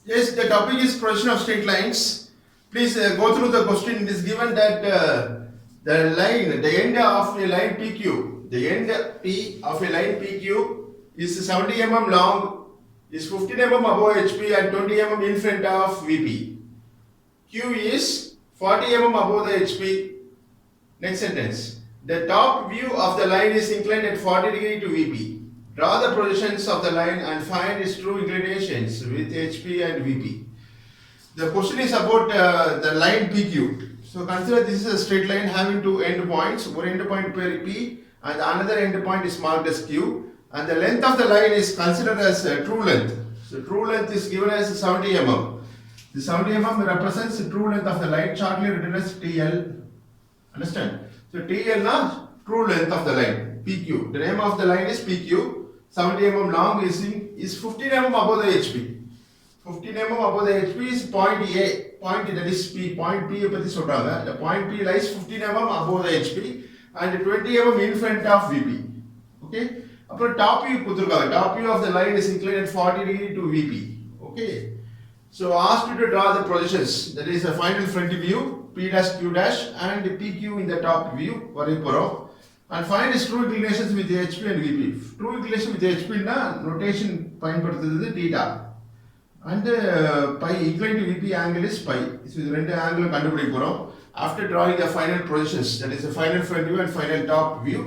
Yes, the topic is projection of straight lines. Please go through the question. It is given that the line, the end of a line PQ, the end P of a line PQ is 70 mm long, is 15 mm above HP and 20 mm in front of VP. Q is 40 mm above the HP. Next sentence. The top view of the line is inclined at 40 degree to VP. Draw the projections of the line and find its true inclinations with HP and VP. The question is about the line PQ. So consider this is a straight line having two end points. One end point per P and another end point is marked as Q. And the length of the line is considered as true length. So true length is given as 70 mm. The 70 mm represents the true length of the line, shortly written as TL. Understand? So TL na true length of the line, PQ. The name of the line is PQ. 70 mm long is 15 mm above the HP. 15 mm above the HP is point A. Point that is P. Point P பத்தி சொல்றாங்க. The point P lies 15 mm above the HP and 20 mm in front of VP. Okay. அப்புறம் top view கொடுத்திருக்காங்க. Top view of the line is inclined at 40 degree to VP. Okay. So asked you to draw the projections. That is a final front view, P dash Q dash and PQ in the top view. வரைய போறோம். And find its true inclinations with HP and VP. True inclination with HP na notation பயன்படுத்துறது theta. And pi inclined to VP angle is pi. So இது ரெண்டு angle கண்டுபிடிக்க போறோம். After drawing the final projections, that is the final front view and final top view.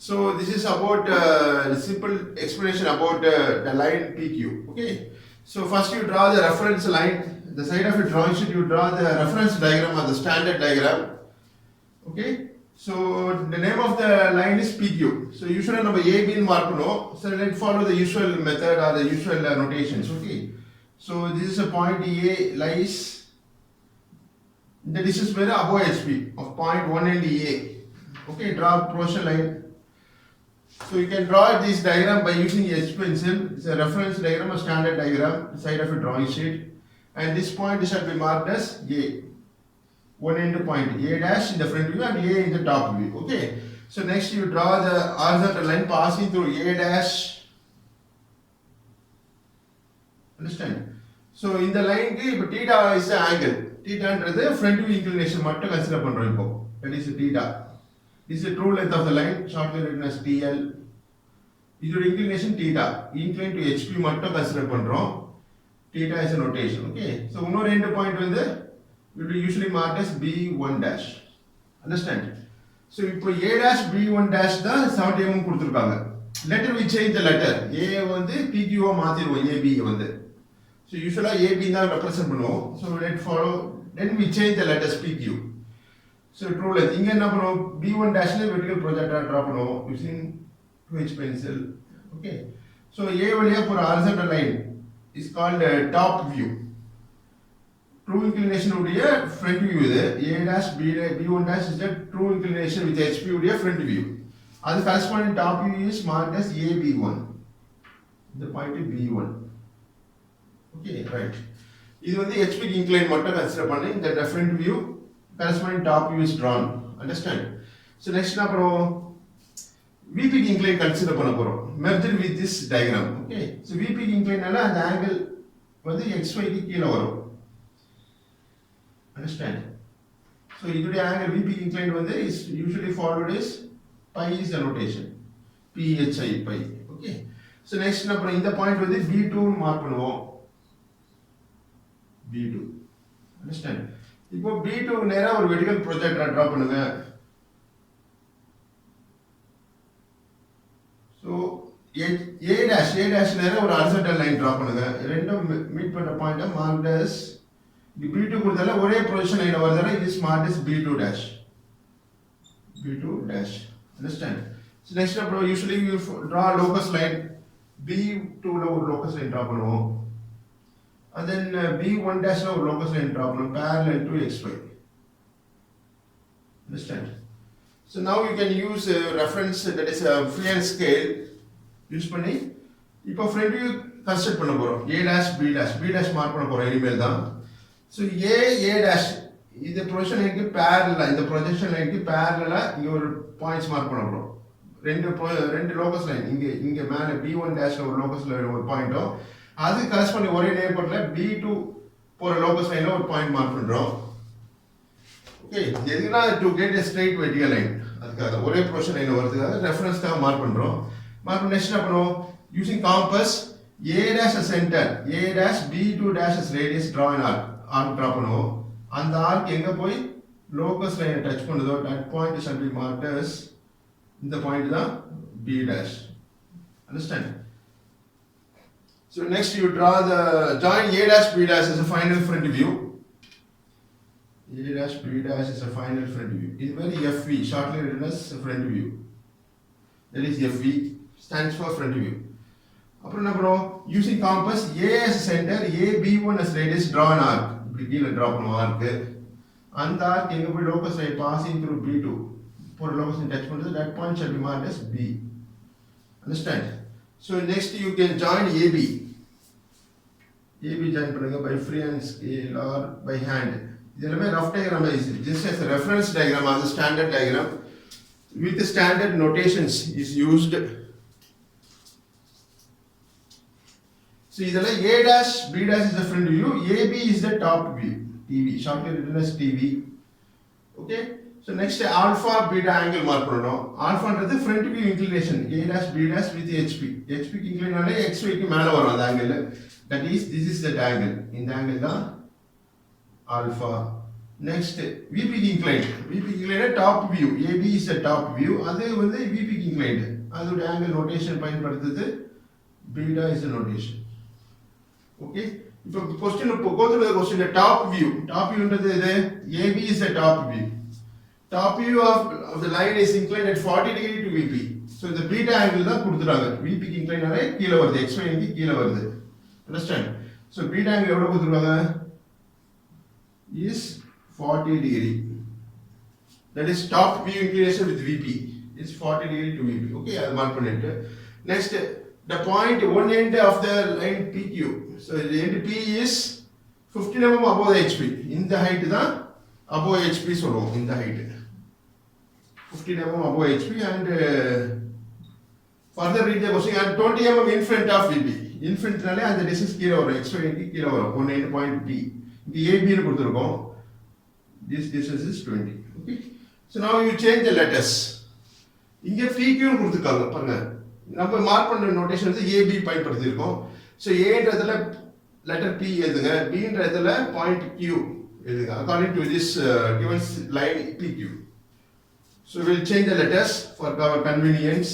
So this is about simple explanation about the line PQ. Okay. So first you draw the reference line. The side of your drawing sheet you draw the reference diagram or the standard diagram. Okay. So the name of the line is PQ. So usually நம்ம AB ன்னு மார்க்கணும். So let's follow the usual method or the usual notations. Okay. So this is a point A lies the distance where above HP of point 1 and A. Okay. Draw projection line. So you can draw this diagram by using H pencil. It's a reference diagram, a standard diagram, side of a drawing sheet. And this point shall be marked as A. One end point A dash in the front view and A in the top view. Okay. So next you draw the horizontal line passing through A dash. Understand? So in the line theta is the angle. Theta is the front view inclination மட்டும் consider பண்றோம் இப்போ. That is theta. This is the true length of the line, shortly written as TL. This is inclination theta. Inclined to HP மட்டும் consider பண்றோம். Theta is a notation. Okay. So இன்னொரு end point வந்து will be usually marked as B1 dash. Understand? So இப்போ A dash B1 dash தான் 70 mm கொடுத்திருக்காங்க. Later we change the letter. A வந்து PQ ஆ மாத்திடுவோம் AB வந்து. So usually AB தான் represent பண்ணுவோம். So let's follow. Then we change the letters PQ. So true length. இங்க என்ன பண்ணுவோம்? B1 dashல vertical projector draw பண்ணுவோம் using 2H pencil. Okay. So A வழியா போற horizontal line is called top view. True inclination உடைய front view இது. A dash B1 dash is the true inclination with HP உடைய front view. அது corresponding top view is marked as AB1. The point is B1. Okay, right. இது வந்து HP incline மட்டும் consider பண்ணி the front view corresponding top view is drawn. Understand? So next என்ன பண்ணுவோம்? VP incline consider பண்ண போறோம். Merged with this diagram. Okay. So VP incline நால அந்த angle வந்து XY க்கு கீழ வரும். Understand? So இதோட angle VP inclined வந்து is usually followed as pi is the notation. PHI pi. Okay. So next என்ன பண்ணுவோம்? இந்த பாயிண்ட் வந்து B2 ன்னு மார்க் பண்ணுவோம். B2. Understand? இப்போ B2 நேரா ஒரு vertical projector draw பண்ணுங்க. So A dash நேரா ஒரு horizontal line draw பண்ணுங்க. ரெண்டும் மீட் பண்ற பாயிண்ட marked as B2 கொடுத்தால ஒரே பொசிஷன் லைன் வருதுனா it is marked as B2 dash. B2 dash. Understand? So next up usually you draw a locus line. B2 ல ஒரு locus line draw பண்ணுவோம். And then B1 dash ல ஒரு locus line draw பண்ணுவோம் parallel to XY. Understand? So now you can use a reference that is a free hand scale use பண்ணி இப்போ front view construct பண்ண போறோம். A dash B dash mark பண்ண போறோம் இனிமேல் தான். So A dash இந்த projection லைனுக்கு parallel இந்த projection லைனுக்கு parallel இங்க ஒரு பாயிண்ட்ஸ் மார்க் பண்ண போறோம். ரெண்டு லோகஸ் லைன் இங்க மேல B1 dash ல ஒரு லோகஸ் லைன் ஒரு பாயிண்டோ அது கரஸ்பாண்டிங் ஒரே நேர்கோட்டில் B2 போகிற லோகஸ் லைனில் ஒரு பாயிண்ட் மார்க் பண்ணுறோம். ஓகே, எதுக்குன்னா to get a straight vertical line, அதுக்காக ஒரே ப்ரொஷன் லைன் வரதுக்காக ரெஃபரன்ஸ்க்காக மார்க் பண்ணுறோம். மார்க் பண்ணி நெக்ஸ்ட் என்ன பண்ணுவோம், using compass A dash as center, A dash B2 dash as radius, draw an arc draw பண்ணுவோம். அந்த ஆர்க் எங்கே போய் லோகஸ் லைனை டச் பண்ணுதோ that point shall be marked as, இந்த பாயிண்ட் தான் B dash. Understand? So next you draw the join A dash B dash as a final front view. A dash B dash is a final front view. It's very FV, shortly written as front view. That is FV, stands for front view. அப்புறம் என்ன பண்ணுவோம், using compass A as center, A B1 as radius, draw an arc. இப்படி கீழே draw பண்ணுவோம் ஆர்க்கு. அந்த arc எங்கே போய் locus line passing through B2 போகிற லோகஸ் லைன் டச் பண்ணுறது, that point shall be marked as B. Understand? So next you can join AB. AB join பண்ணுங்க by free hand scale or by hand. இது எல்லாமே rough diagram is just as a reference diagram as a standard diagram with standard notations is used. So இதெல்லாம் A dash B dash is the front view, AB is the top view, TV, shortly written as TV. Okay, so next alpha beta angle mark பண்ணனும். ஆல்ஃபான்றது front view inclination, A dash B dash with HP. HP க்கு incline ஆனா XY க்கு மேல வரும் அந்த angle. That is, this is that angle. இந்த angle தான் alpha. Next VP க்கு inclined. VP க்கு inclined top view. AB is the top view. அது வந்து VP க்கு inclined. அதோட angle notation பயன்படுத்துது beta is the notation. Okay, இப்போ question go through the question. The top view ன்றது இது AB is the top view. Top view of the line is inclined at 40 degree to VP. So the beta angle தான் கொடுத்துறாங்க. VP க்கு incline ஆனா கீழ வருது, XY க்கு கீழ வருது. Understand? So beta angle எவ்வளவு கொடுத்துருவாங்க, is 40 degree. That is top view inclination with VP is 40 degree to VP. Okay, அது மார்க் பண்ணிட்டு next the point one end of the line PQ. So the end P is 15 mm above the HP. இந்த height தான் above HP சொல்லுவோம். இந்த height 15 mm above HP and further read the question and 20 mm in front of VP. In front நாலே அந்த distance கீழ வரும், XY க்கு கீழ வரும். one end point P. இங்க AB னு கொடுத்திருக்கோம். This distance is 20. Okay, so now you change the letters. இங்க PQ னு கொடுத்திருக்காங்க பாருங்க. நம்ம மார்க் பண்ற நோட்டேஷன் வந்து AB பயன்படுத்தி இருக்கோம். So A ன்றதுல letter P எழுதுங்க, B ன்றதுல point Q எழுதுங்க according to this given line PQ. So we'll change the letters for our convenience.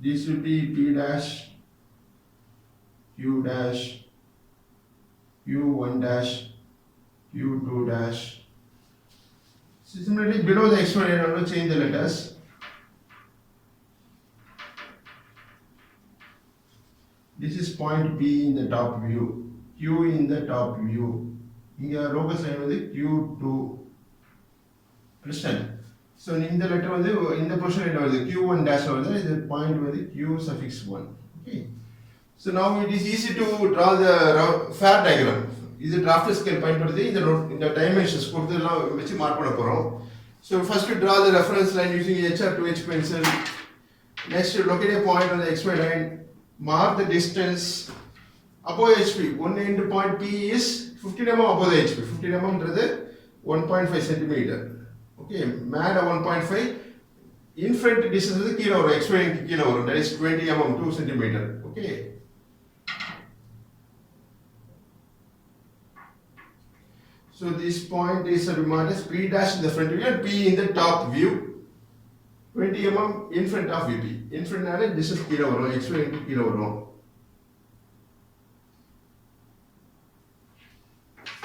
This will be P dash, Q dash, Q1 dash, Q2 dash. Similarly, below the XY line, also change the letters. This is point P in the top view, Q in the top view. Here locus line வந்து Q2. Understand? So in the letter வந்து in the position என்ன வருது, Q1 dash வருது, இது point வந்து Q suffix 1. Okay. So now it is easy to draw the fair diagram. இது drafter scale பயன்படுத்தி இந்த dimensions கொடுத்ததெல்லாம் வச்சு மார்க் பண்ண போறோம். So first to draw the reference line using HR2H pencil. Next to locate a point on the XY line. Mark the distance above HP. One end point P is 15 mm above the HP. 15 mm ன்றது 1.5 centimeter. Okay, mad 1.5. In front distance is கீழ வரும், XY க்கு கீழ வரும். That is 20 mm 2 centimeter. Okay. So this point is marked as P dash in the front view and P in the top view. 20 mm in front of VP. In front நாலே distance கீழ வரும், XY க்கு கீழ வரும்.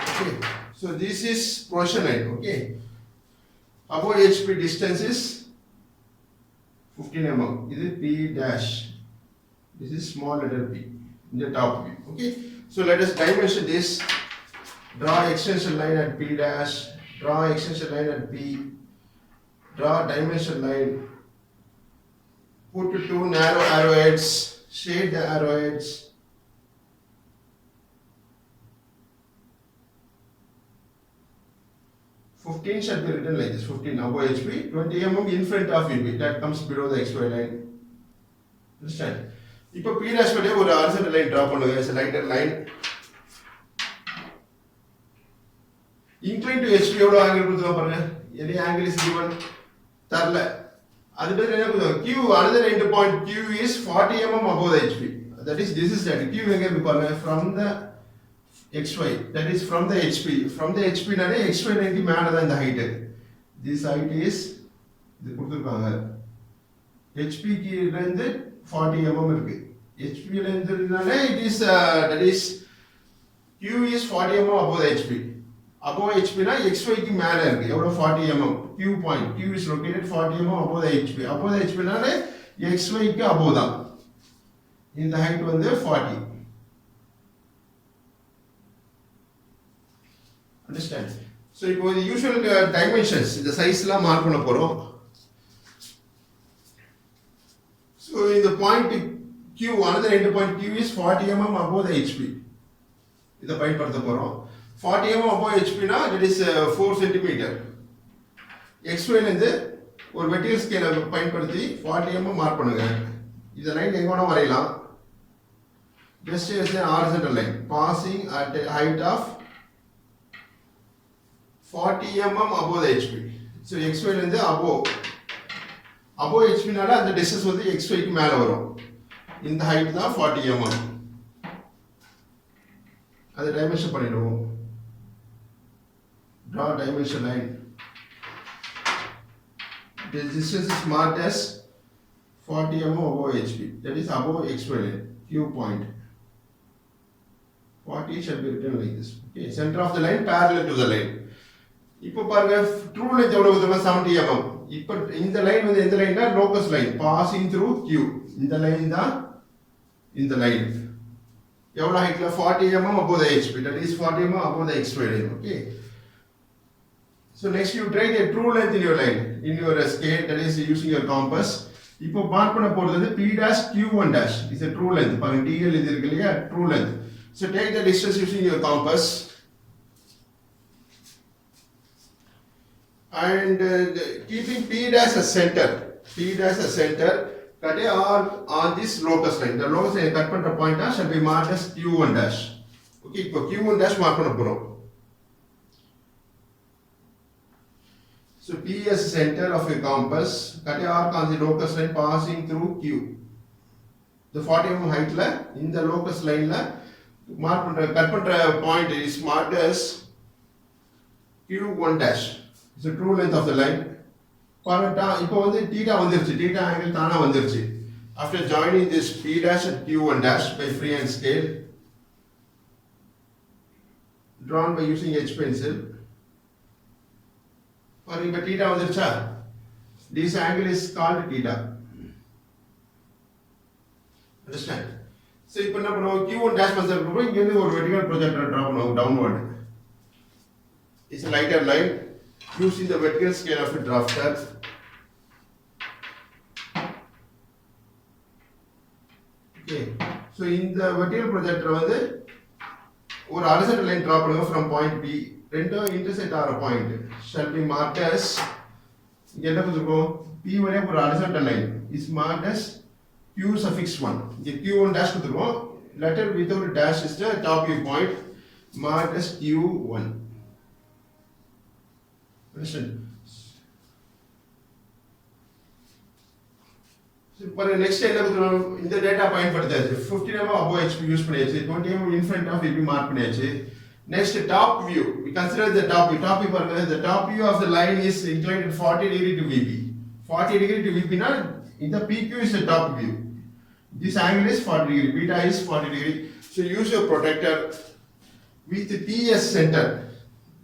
Okay. So this is projection line. Okay. Above HP distance is 15 mm. This is P dash. This is small letter P in the top view. Okay. So let us dimension this. Draw extension line at P dash. Draw extension line at P. Draw dimension line. Put two narrow arrowheads. Shade the arrowheads. 15 should be written like this, 15 above HP, 20 mm in front of VP, that comes below the XY line. Understand? இப்போ P dash வழியா ஒரு horizontal line draw பண்ணுங்க, as a lighter line. Incline to HP எவ்வளவு angle கொடுத்துருக்கோம் பாருங்க, any angle is given, தரல. அது பேர் என்ன கொடுத்துருக்கோம், Q, another end point Q is 40 mm above the HP. That is, this is that, Q எங்க இருக்கு பாருங்க, from the XY, that is from the HP. From the HP நாலே XY லைனுக்கு மேல தான் இந்த height. This height is, இது கொடுத்துருக்காங்க, HP க்கு இருந்து 40 mm இருக்கு. HP ல இருந்துனாலே it is, that is, Q is 40 mm above the HP. Above HP na XY க்கு மேல இருக்கு, எவ்வளவு 40 mm. Q point, Q is located 40 mm above the HP. Above the HP நாலே XY க்கு above தான். இந்த height வந்து 40. Understand? So இப்போ the usual dimensions, இந்த size எல்லாம் மார்க் பண்ண போறோம். So in the point Q, another end point Q is 40 mm above the HP. இத பயன்படுத்த போறோம். 40 mm above HP na, that is 4 cm. XY ல இருந்து ஒரு வெர்டிகல் ஸ்கேலை பயன்படுத்தி 40 mm மார்க் பண்ணுங்க. இந்த லைன் எங்க வேணா வரையலாம். Just as an horizontal line passing at a height of 40 mm above the HP. So XY ல இருந்து above HP நால அந்த distance வந்து XY க்கு மேல வரும். இந்த height தான் 40 mm. அது டைமென்ஷன் பண்ணிடுவோம். Draw dimension line. The distance is marked as 40 mm above HP. That is above XY line. Q point. 40 shall be written like this. Okay, center of the line parallel to the line. இப்போ பாருங்க true length எவ்வளவு வருதுன்னா 70 mm. இப்போ இந்த line வந்து எந்த லைன்னா locus line passing through Q. இந்த லைன் தான் இந்த லைன். எவ்வளவு ஹைட்ல 40 mm above the HP. That is 40 mm above the XY line. Okay. So next you try a true length in your line, in your scale, that is using your compass. இப்போ mark பண்ண போறது வந்து P dash Q1 dash is a true length. பாருங்க DL இது இருக்கு இல்லையா, true length. So take the distance using your compass. And keeping P dash as center, cut a arc on this locus line. The locus line cut பண்ற point shall be marked as Q1 dash. Okay, இப்போ Q1 dash mark பண்ண போறோம். So P as center of a compass, cut a arc on the locus line passing through Q. The 40 mm height la, in the locus line la, mark பண்ற cut பண்ற point is marked as Q1 dash. It's the true length of the line. பாருங்க இப்போ வந்து theta வந்துருச்சு, theta angle தானா வந்துருச்சு. After joining this P dash and Q1 dash by freehand scale, drawn by using H pencil. பாருங்க இப்போ theta வந்துருச்சா? This angle is called theta. Understand? So இப்போ என்ன பண்ணுவோம், Q1 dash வந்ததுக்கு இங்க இருந்து ஒரு vertical projector draw பண்ணுவோம் downward. It's a lighter line using the vertical scale of a drafter. Okay. So in the vertical projector வந்து ஒரு horizontal line draw பண்ணுங்க from point B. ரெண்டும் intersect ஆற point shall be marked as, இங்க என்ன கொடுத்திருக்கோம், P வரைய ஒரு horizontal line is marked as Q suffix 1. இங்க Q1 dash கொடுத்திருக்கோம், letter without dash is the top view point marked as Q1. Understand? இப்போ நெக்ஸ்ட் என்ன கொடுக்கணும், இந்த டேட்டா பயன்படுத்தாச்சு. 15 mm above HP யூஸ் பண்ணியாச்சு, 20 mm in front of VP mark பண்ணியாச்சு. Next top view, we consider the top view. Top view பாருங்க, the top view of the line is inclined 40 degree to VP. 40 degree to VP னா இந்த PQ is the top view. This angle is 40 degree, beta is 40 degree. So use your protractor with P as center.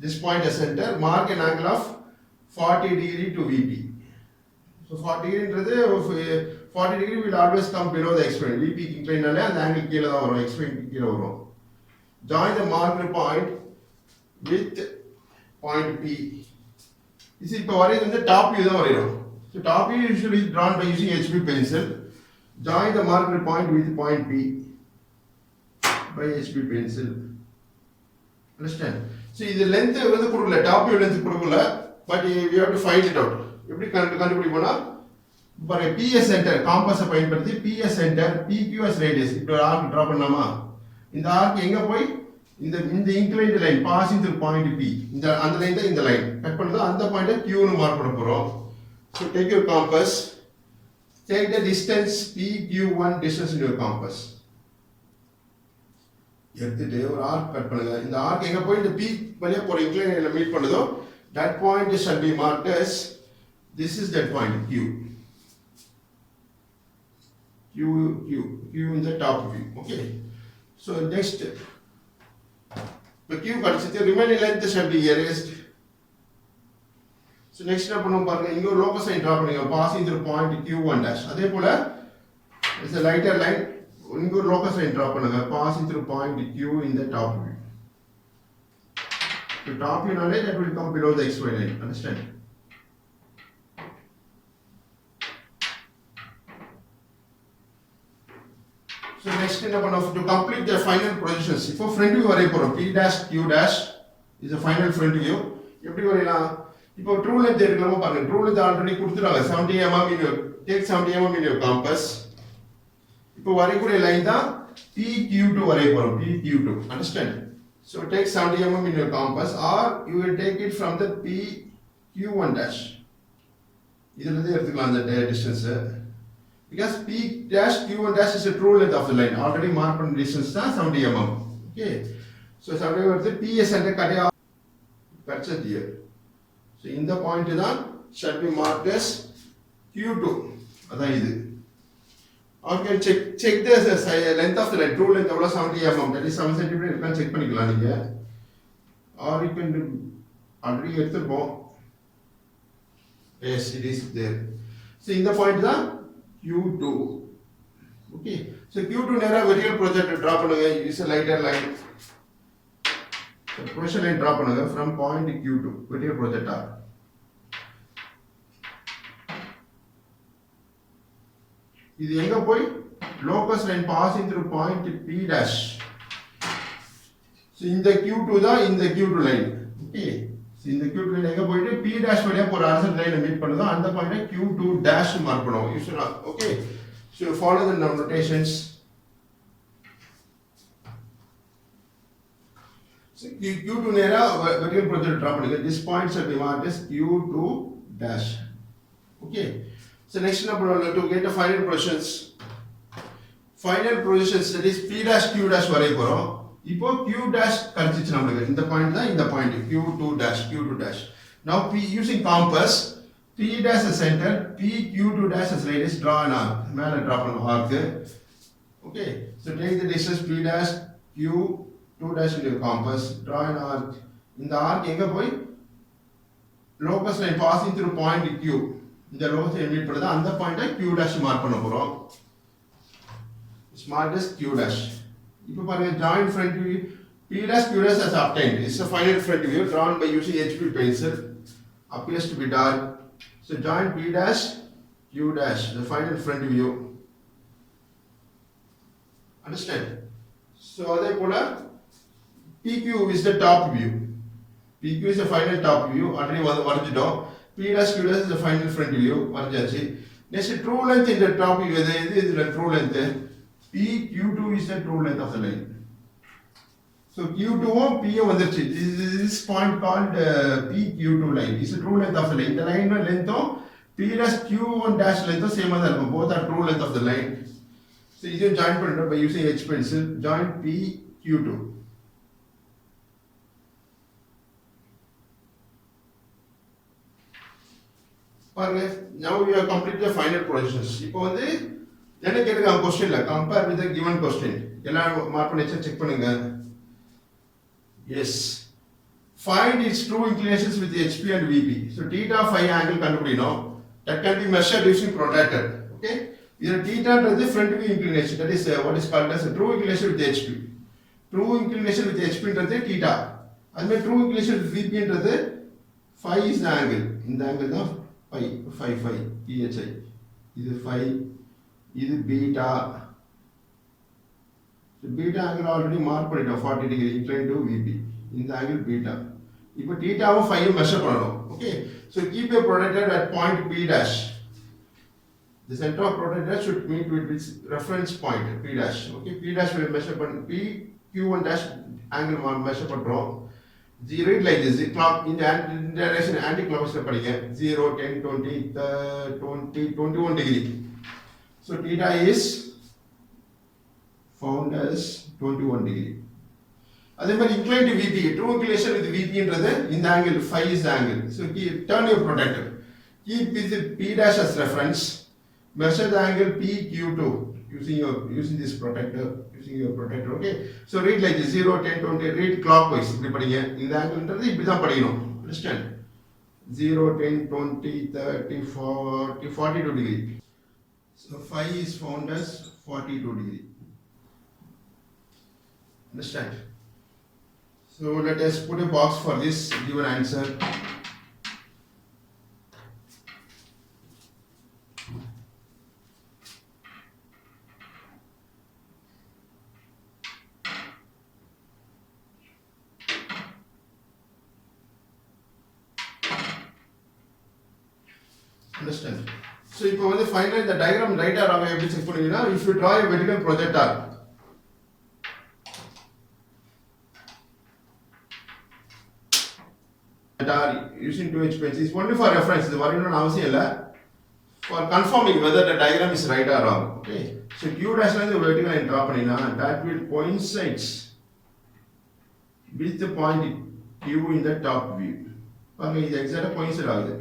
This point as center, mark an angle of 40 degree to VP. So 40 degree 40 degree will always come below the X plane. VP incline நாலே அந்த angle கீழ தான் வரும், X plane கீழ வரும். Join the marker point with point P. This is இப்போ வரையது வந்து top view தான் வரையறோம். So top view usually is drawn by using HB pencil. Join the marker point with point P by HB pencil. Understand? see the length வந்து கொடுக்கல, top view length கொடுக்கல, but we have to find it out. எப்படி கண்டுபிடிப்போம்னா பாருங்க, PS centre காம்பஸை பயன்படுத்தி PS centre PQS radius இப்படி ஒரு arc draw பண்ணலாமா? இந்த ஆர்க் எங்க போய் இந்த inclined line passing through point P, இந்த அந்த லைன் தான் இந்த லைன் கட் பண்ணது, அந்த பாயிண்ட Q னு மார்க் பண்ண போறோம். So take your compass, take the distance PQ1 distance in your compass. எடுத்துட்டு ஒரு ஆர்க் கட் பண்ணுங்க. இந்த ஆர்க் எங்க போய் இந்த P வழியா போற இன்க்ளைன்ல மீட் பண்ணுதோ that point shall be marked as, this is that point Q in the top view. Okay, so next the Q கடிச்சிட்டு remaining length shall be erased. So next என்ன பண்ணுவோம் பாருங்க, இங்க ஒரு locus line draw பண்ணுங்க passing through point Q1 dash. அதே போல it's a lighter line, இங்க ஒரு locus line draw பண்ணுங்க passing through point Q in the top view. The top view knowledge that will come below the XY line, understand? So next என்ன பண்ணுவோம், to complete the final positions, இப்போ front view வரைய போறோம். P dash Q dash is a final front view. எப்படி வரையலாம்? இப்போ true length எடுக்கலாமா பாருங்க, true length ஆல்ரெடி கொடுத்துட்டாங்க 70 mm in your, take 70 mm in your compass. இப்போ வரையக்கூடிய லைன் தான் PQ2 வரைய போறோம், PQ2, understand? So take 70 mm in your compass, or you will take it from the PQ1 dash. இதுல இருந்து எடுத்துக்கலாம் அந்த distance, because P dash Q1 dash is a true length of the line, already marked on distance தான் 70 mm. Okay, so 70 வருது, PS என்ற கடையா கட்சது here. So இந்த point தான் shall be marked as Q2, அதான் இது. Or you can check the length of the line, true length எவ்வளவு 70 mm, that is 7 cm இருக்கான்னு செக் பண்ணிக்கலாம் நீங்க. Or you can already எடுத்துப்போம், yes it is there. So இந்த point தான் Q2. Okay, so Q2 நேரா vertical projector draw பண்ணுங்க, use a lighter line. So projection line draw பண்ணுங்க from point Q2 vertical projector. இது எங்க போய் locus line passing through point P dash. So இந்த Q2 தான் இந்த Q2 line. Okay, so இந்த Q2 line எங்க போயிட்டு P dash வழியா போற horizontal line மீட் பண்ணுதோ அந்த பாயிண்ட Q2 dash மார்க் பண்ணுவோம். You should, okay, so follow the notations. So Q2 நேரா vertical projector draw பண்ணுங்க, this point shall be marked as Q2 dash. Okay, so next என்ன பண்ணுவோம், to get the final positions, that is P dash Q dash வரைய போறோம். இப்போ Q dash கழிச்சிச்சு நமக்கு, இந்த point தான் இந்த point Q2 dash. Now P using compass, P dash as center, PQ2 dash as radius, draw an arc, மேல draw பண்ணுவோம் arc. Okay, so take the distance P dash Q2 dash in your compass, draw an arc. இந்த arc எங்க போய் locus line passing through point Q, இந்த locus line meet பண்ணுது, அந்த பாயிண்ட Q dash mark பண்ண போறோம். It's marked as Q dash. இப்போ பாருங்க, joint front view P dash Q dash has obtained. It's a final front view drawn by using HB pencil, appears to be dark. So joint P dash Q dash, the final front view, understand? So அதே போல PQ is the top view. PQ is the final top view, already வரைஞ்சிட்டோம். P dash Q dash is the final front view, வரைஞ்சாச்சு. Next true length in the top view, இது இதுல true length, PQ2 is the true length of the line. So Q2 P வந்துருச்சு, this point called PQ2 line is the true length of the line. The line length P dash Q1 dash length same ஆ தான் இருக்கும், both are true length of the line. So இதை join பண்ணுறோம் by using H pencil, join PQ2. பாருங்க, now we have completed the final positions. இப்போ வந்து என்ன கேட்டிருக்காங்க क्वेश्चनல, compare with the given question. எல்லாம் மார்க் பண்ணி செக் பண்ணுங்க. Yes, find its true inclinations with HP and VP. So theta phi angle கண்டுபிடிக்கணும், that can be measured using protractor. Okay, இது theta ன்றது front view inclination, that is what is called as a true inclination with HP. True inclination with HP ன்றது theta, அதுமே true inclination with VP ன்றது phi is the angle, இந்த angle தான் phi phi phi, இது phi, இது beta. So beta angle already mark பண்ணிட்டோம் 40 degree inclined to VP. இந்த angle beta. இப்போ thetaவும் phiயும் measure பண்ணணும். Okay. So keep a protractor at point P dash. The center of protractor should meet with its reference point P dash. Okay. P dash will measure பண்ண P Q1 dash angle measure பண்றோம். 0 like this. The clock in the direction anti-clockwise படிங்க. 0, 10, 20, 20, 21 degree. So theta is found as 21 degree. அதே மாதிரி inclined to VP, true inclination with VP என்றது இந்த angle, phi is the angle. So turn your protractor. Keep with P dash as reference. Measure the angle PQ2 using this protractor, using your protractor. Okay. So read like this, 0, 10, 20, read clockwise. இப்படி படிங்க. இந்த angle என்றது இப்படி தான் படிக்கணும். Understand? 0, 10, 20, 30, 40, 42 degree. So phi is found as 42 degree. Understand? So let us put a box for this given answer. Understand? So இப்போ வந்து finally the diagram right or wrong எப்படி check பண்ணுவீங்கன்னா, if you draw a vertical projector that are using 2H pencils only for reference, இது வரையணும்னு அவசியம் இல்லை, for confirming whether the diagram is right or wrong. Okay. So Q dash ல இந்த vertical line draw பண்ணினா that will coincides with the point Q in the top view. பாருங்க இது எக்ஸாக்ட்டா coincide ஆகுது.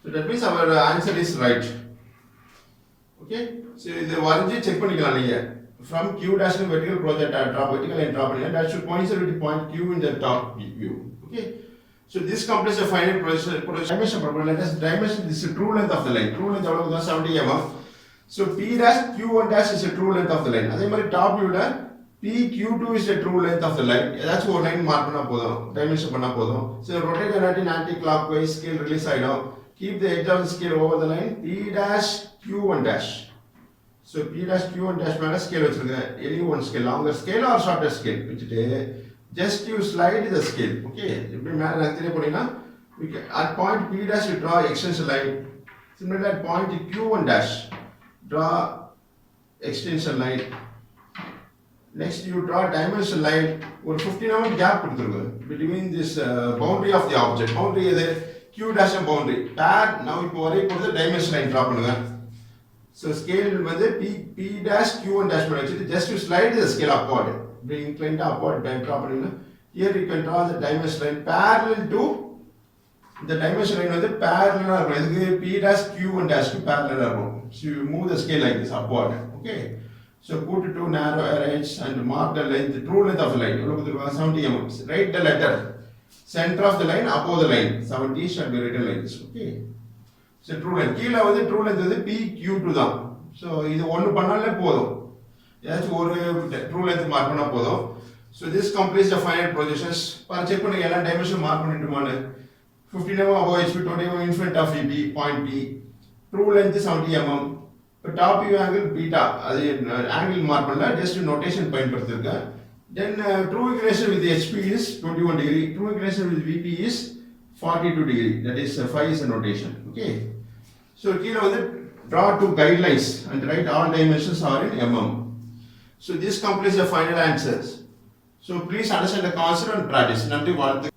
So that means our answer is right. Okay. So இது வரைஞ்சி check பண்ணிக்கலாம் நீங்க. From Q dash to vertical projector draw vertical line draw பண்ணினா that should coincide with the point Q in the top view. Okay. So this completes the final dimension problem. Let us dimension this is true length of the line. True length எவ்வளவு 70 mm. So P dash Q1 dash is the true length of the line. அதே மாதிரி top view ல PQ2 is the true length of the line. ஏதாச்சும் ஒரு line mark பண்ணா போதும், dimension பண்ணா போதும். So rotate the anti-clockwise scale release ஆயிடும். Keep the edge of the scale over the line P dash Q1 dash. So P dash Q1 dash மேல scale வச்சிருங்க. Any one scale, longer scale or shorter scale வச்சிட்டு just you slide the scale. Okay. இப்படி மேல நகர்த்திட்டே போனீங்கன்னா at point P dash you draw extension line. Similarly at point Q1 dash draw extension line. Next you draw dimension line. ஒரு 15 mm gap கொடுத்துருங்க between this boundary of the object. Boundary எது? Q dash boundary. Pair now இப்போ வரைய போறது dimension line draw பண்ணுங்க. So scale வந்து P dash Q1 dash பண்ணி வச்சிட்டு just you slide the scale upward. Bring inclined upward draw பண்ணுங்க. Here you can draw the dimension line parallel to the dimension line வந்து parallel ஆ இருக்கும். இதுக்கு P dash Q1 dash க்கு parallel ஆ இருக்கும். So you move the scale like this upward. Okay. So put two narrow edges and mark the length, the true length of the line. Look at the 70 mm. Write the letter. Center of the line, above the line. 70 shall be written like this. Okay. So true length. கீழ வந்து true length வந்து PQ2 தான். So இது ஒன்னு பண்ணாலே போதும். ஏதாச்சும் ஒரு true length மார்க் பண்ணா போதும். So this completes the final projections. பாரு செக் பண்ணுங்க எல்லா dimension mark பண்ணிட்டுமான்னு. 15 mm above HP, 20 mm in front of VP, point P. True length 70 mm. இப்போ டாப் வியூ ஆங்கிள் பீட்டா, அது ஆங்கிள் மார்க் பண்ணல, just notation பயன்படுத்திருக்கேன். Then true inclination with HP is 21 degree. True inclination with VP is 42 degree. That is phi is a notation. Okay. So கீழ வந்து draw two guidelines and write all dimensions are in mm. So this completes the final answers. So please understand the concept and practice. நன்றி, வாழ்த்து.